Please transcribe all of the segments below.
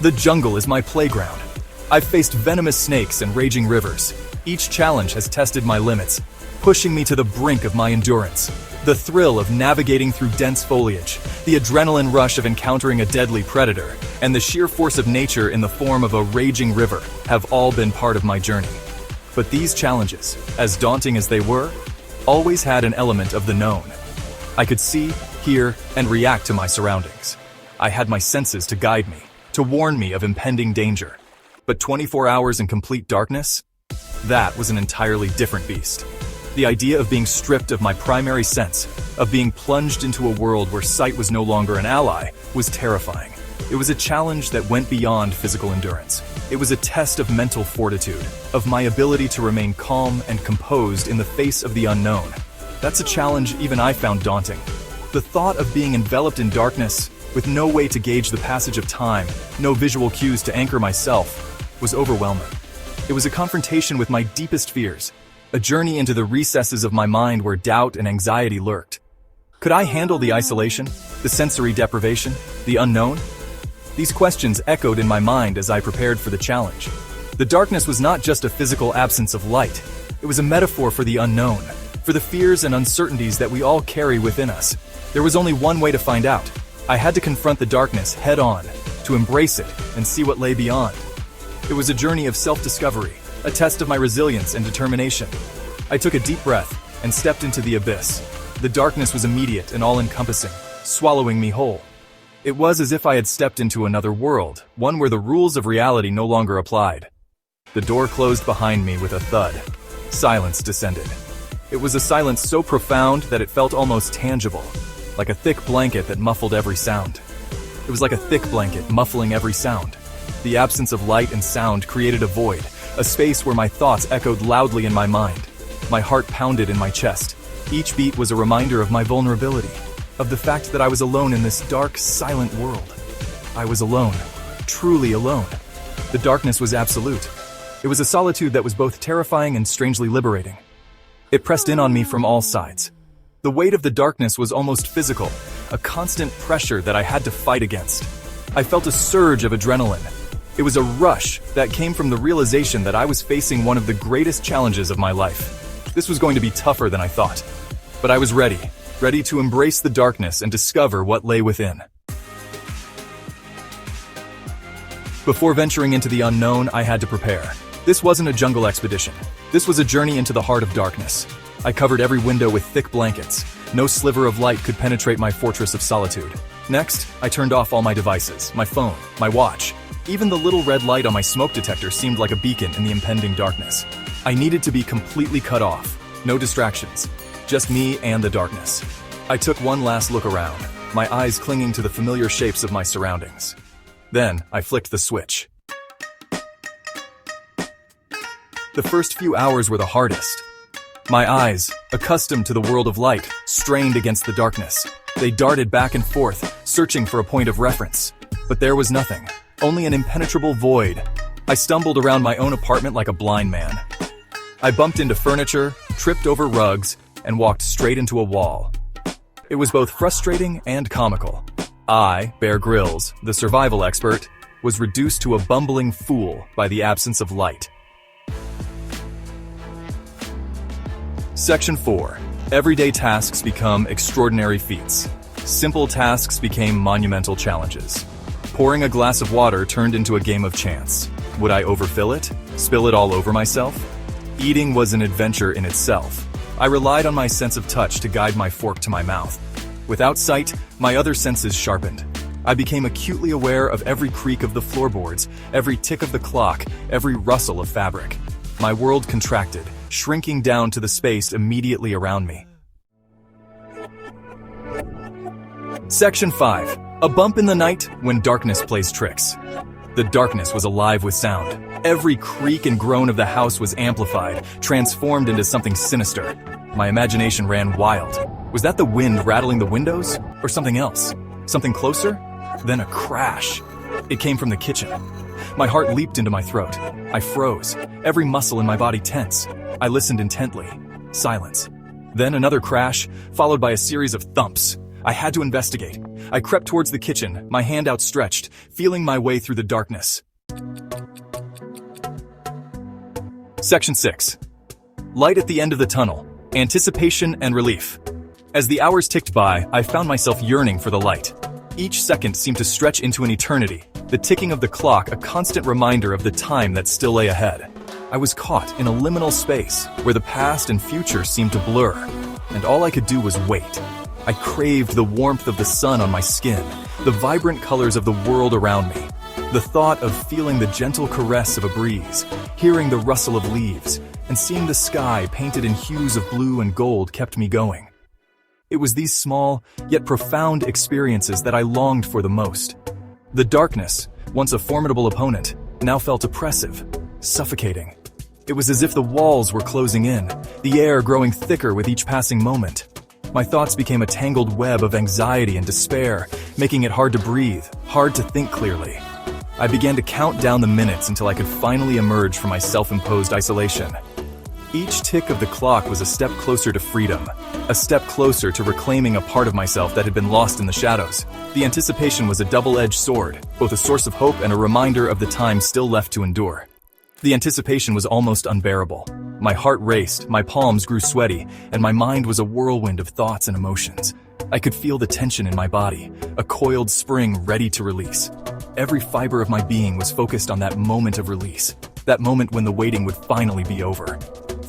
The jungle is my playground. I've faced venomous snakes and raging rivers. Each challenge has tested my limits, pushing me to the brink of my endurance. The thrill of navigating through dense foliage, the adrenaline rush of encountering a deadly predator, and the sheer force of nature in the form of a raging river have all been part of my journey. But these challenges, as daunting as they were, always had an element of the known. I could see, hear, and react to my surroundings. I had my senses to guide me, to warn me of impending danger. But 24 hours in complete darkness? That was an entirely different beast. The idea of being stripped of my primary sense, of being plunged into a world where sight was no longer an ally, was terrifying. It was a challenge that went beyond physical endurance. It was a test of mental fortitude, of my ability to remain calm and composed in the face of the unknown. That's a challenge even I found daunting. The thought of being enveloped in darkness, with no way to gauge the passage of time, no visual cues to anchor myself, was overwhelming. It was a confrontation with my deepest fears, a journey into the recesses of my mind where doubt and anxiety lurked. Could I handle the isolation, the sensory deprivation, the unknown? These questions echoed in my mind as I prepared for the challenge. The darkness was not just a physical absence of light. It was a metaphor for the unknown, for the fears and uncertainties that we all carry within us. There was only one way to find out. I had to confront the darkness head on, to embrace it and see what lay beyond. It was a journey of self-discovery, a test of my resilience and determination. I took a deep breath and stepped into the abyss. The darkness was immediate and all-encompassing, swallowing me whole. It was as if I had stepped into another world, one where the rules of reality no longer applied. The door closed behind me with a thud. Silence descended. It was a silence so profound that it felt almost tangible, like a thick blanket that muffled every sound. It was like a thick blanket muffling every sound. The absence of light and sound created a void, a space where my thoughts echoed loudly in my mind. My heart pounded in my chest. Each beat was a reminder of my vulnerability, of the fact that I was alone in this dark, silent world. I was alone, truly alone. The darkness was absolute. It was a solitude that was both terrifying and strangely liberating. It pressed in on me from all sides. The weight of the darkness was almost physical, a constant pressure that I had to fight against. I felt a surge of adrenaline. It was a rush that came from the realization that I was facing one of the greatest challenges of my life. This was going to be tougher than I thought. But I was ready to embrace the darkness and discover what lay within. Before venturing into the unknown, I had to prepare. This wasn't a jungle expedition. This was a journey into the heart of darkness. I covered every window with thick blankets. No sliver of light could penetrate my fortress of solitude. Next, I turned off all my devices, my phone, my watch. Even the little red light on my smoke detector seemed like a beacon in the impending darkness. I needed to be completely cut off. No distractions. Just me and the darkness. I took one last look around, my eyes clinging to the familiar shapes of my surroundings. Then, I flicked the switch. The first few hours were the hardest. My eyes, accustomed to the world of light, strained against the darkness. They darted back and forth, searching for a point of reference. But there was nothing. Only an impenetrable void. I stumbled around my own apartment like a blind man. I bumped into furniture, tripped over rugs, and walked straight into a wall. It was both frustrating and comical. I, Bear Grylls, the survival expert, was reduced to a bumbling fool by the absence of light. Section 4. Everyday tasks become extraordinary feats. Simple tasks became monumental challenges. Pouring a glass of water turned into a game of chance. Would I overfill it? Spill it all over myself? Eating was an adventure in itself. I relied on my sense of touch to guide my fork to my mouth. Without sight, my other senses sharpened. I became acutely aware of every creak of the floorboards, every tick of the clock, every rustle of fabric. My world contracted, shrinking down to the space immediately around me. Section 5. A bump in the night when darkness plays tricks. The darkness was alive with sound. Every creak and groan of the house was amplified, transformed into something sinister. My imagination ran wild. Was that the wind rattling the windows? Or something else? Something closer? Then a crash. It came from the kitchen. My heart leaped into my throat. I froze, every muscle in my body tense. I listened intently. Silence. Then another crash, followed by a series of thumps. I had to investigate. I crept towards the kitchen, my hand outstretched, feeling my way through the darkness. Section 6. Light at the end of the tunnel. Anticipation and relief. As the hours ticked by, I found myself yearning for the light. Each second seemed to stretch into an eternity, the ticking of the clock a constant reminder of the time that still lay ahead. I was caught in a liminal space where the past and future seemed to blur, and all I could do was wait. I craved the warmth of the sun on my skin, the vibrant colors of the world around me. The thought of feeling the gentle caress of a breeze, hearing the rustle of leaves, and seeing the sky painted in hues of blue and gold kept me going. It was these small, yet profound experiences that I longed for the most. The darkness, once a formidable opponent, now felt oppressive, suffocating. It was as if the walls were closing in, the air growing thicker with each passing moment. My thoughts became a tangled web of anxiety and despair, making it hard to breathe, hard to think clearly. I began to count down the minutes until I could finally emerge from my self-imposed isolation. Each tick of the clock was a step closer to freedom, a step closer to reclaiming a part of myself that had been lost in the shadows. The anticipation was a double-edged sword, both a source of hope and a reminder of the time still left to endure. The anticipation was almost unbearable. My heart raced, my palms grew sweaty, and my mind was a whirlwind of thoughts and emotions. I could feel the tension in my body, a coiled spring ready to release. Every fiber of my being was focused on that moment of release, that moment when the waiting would finally be over.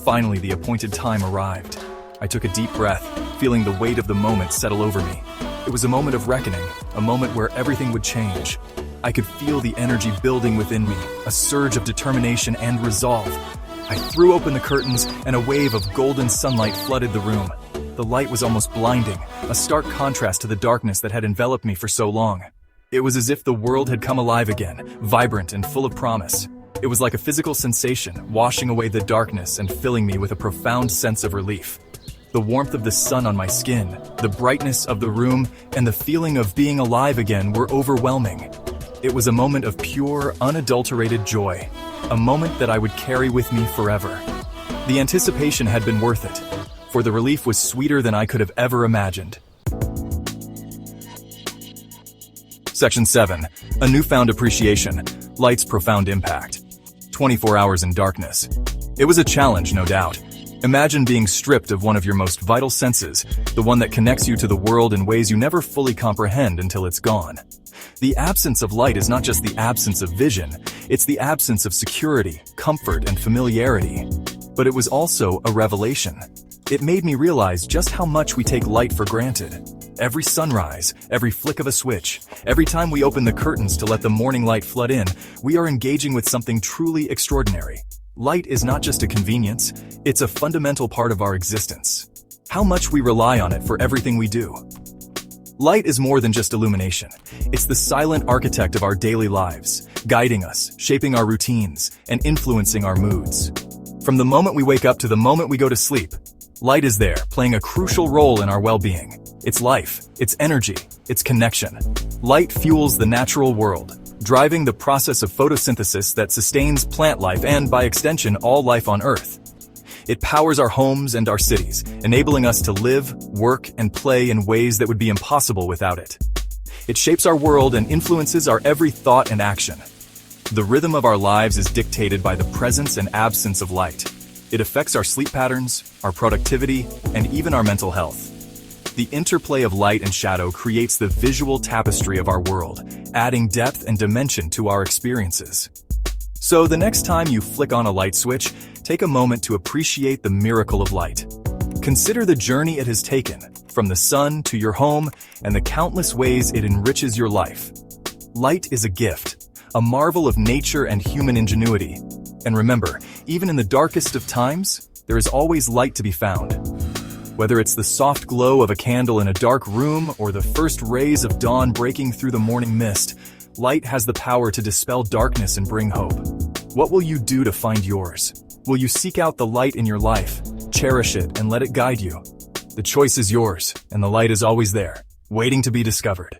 Finally, the appointed time arrived. I took a deep breath, feeling the weight of the moment settle over me. It was a moment of reckoning, a moment where everything would change. I could feel the energy building within me, a surge of determination and resolve. I threw open the curtains, and a wave of golden sunlight flooded the room. The light was almost blinding, a stark contrast to the darkness that had enveloped me for so long. It was as if the world had come alive again, vibrant and full of promise. It was like a physical sensation, washing away the darkness and filling me with a profound sense of relief. The warmth of the sun on my skin, the brightness of the room, and the feeling of being alive again were overwhelming. It was a moment of pure, unadulterated joy, a moment that I would carry with me forever. The anticipation had been worth it, for the relief was sweeter than I could have ever imagined. Section 7. A newfound appreciation. Light's profound impact. 24 hours in darkness. It was a challenge, no doubt. Imagine being stripped of one of your most vital senses, the one that connects you to the world in ways you never fully comprehend until it's gone. The absence of light is not just the absence of vision, it's the absence of security, comfort, and familiarity. But it was also a revelation. It made me realize just how much we take light for granted. Every sunrise, every flick of a switch, every time we open the curtains to let the morning light flood in, we are engaging with something truly extraordinary. Light is not just a convenience, it's a fundamental part of our existence. How much we rely on it for everything we do. Light is more than just illumination. It's the silent architect of our daily lives, guiding us, shaping our routines, and influencing our moods. From the moment we wake up to the moment we go to sleep, light is there, playing a crucial role in our well-being. It's life, it's energy, it's connection. Light fuels the natural world, driving the process of photosynthesis that sustains plant life and, by extension, all life on Earth. It powers our homes and our cities, enabling us to live, work, and play in ways that would be impossible without it. It shapes our world and influences our every thought and action. The rhythm of our lives is dictated by the presence and absence of light. It affects our sleep patterns, our productivity, and even our mental health. The interplay of light and shadow creates the visual tapestry of our world, adding depth and dimension to our experiences. So the next time you flick on a light switch, take a moment to appreciate the miracle of light. Consider the journey it has taken, from the sun to your home and the countless ways it enriches your life. Light is a gift, a marvel of nature and human ingenuity. And remember, even in the darkest of times, there is always light to be found. Whether it's the soft glow of a candle in a dark room or the first rays of dawn breaking through the morning mist, light has the power to dispel darkness and bring hope. What will you do to find yours? Will you seek out the light in your life, cherish it, and let it guide you? The choice is yours, and the light is always there, waiting to be discovered.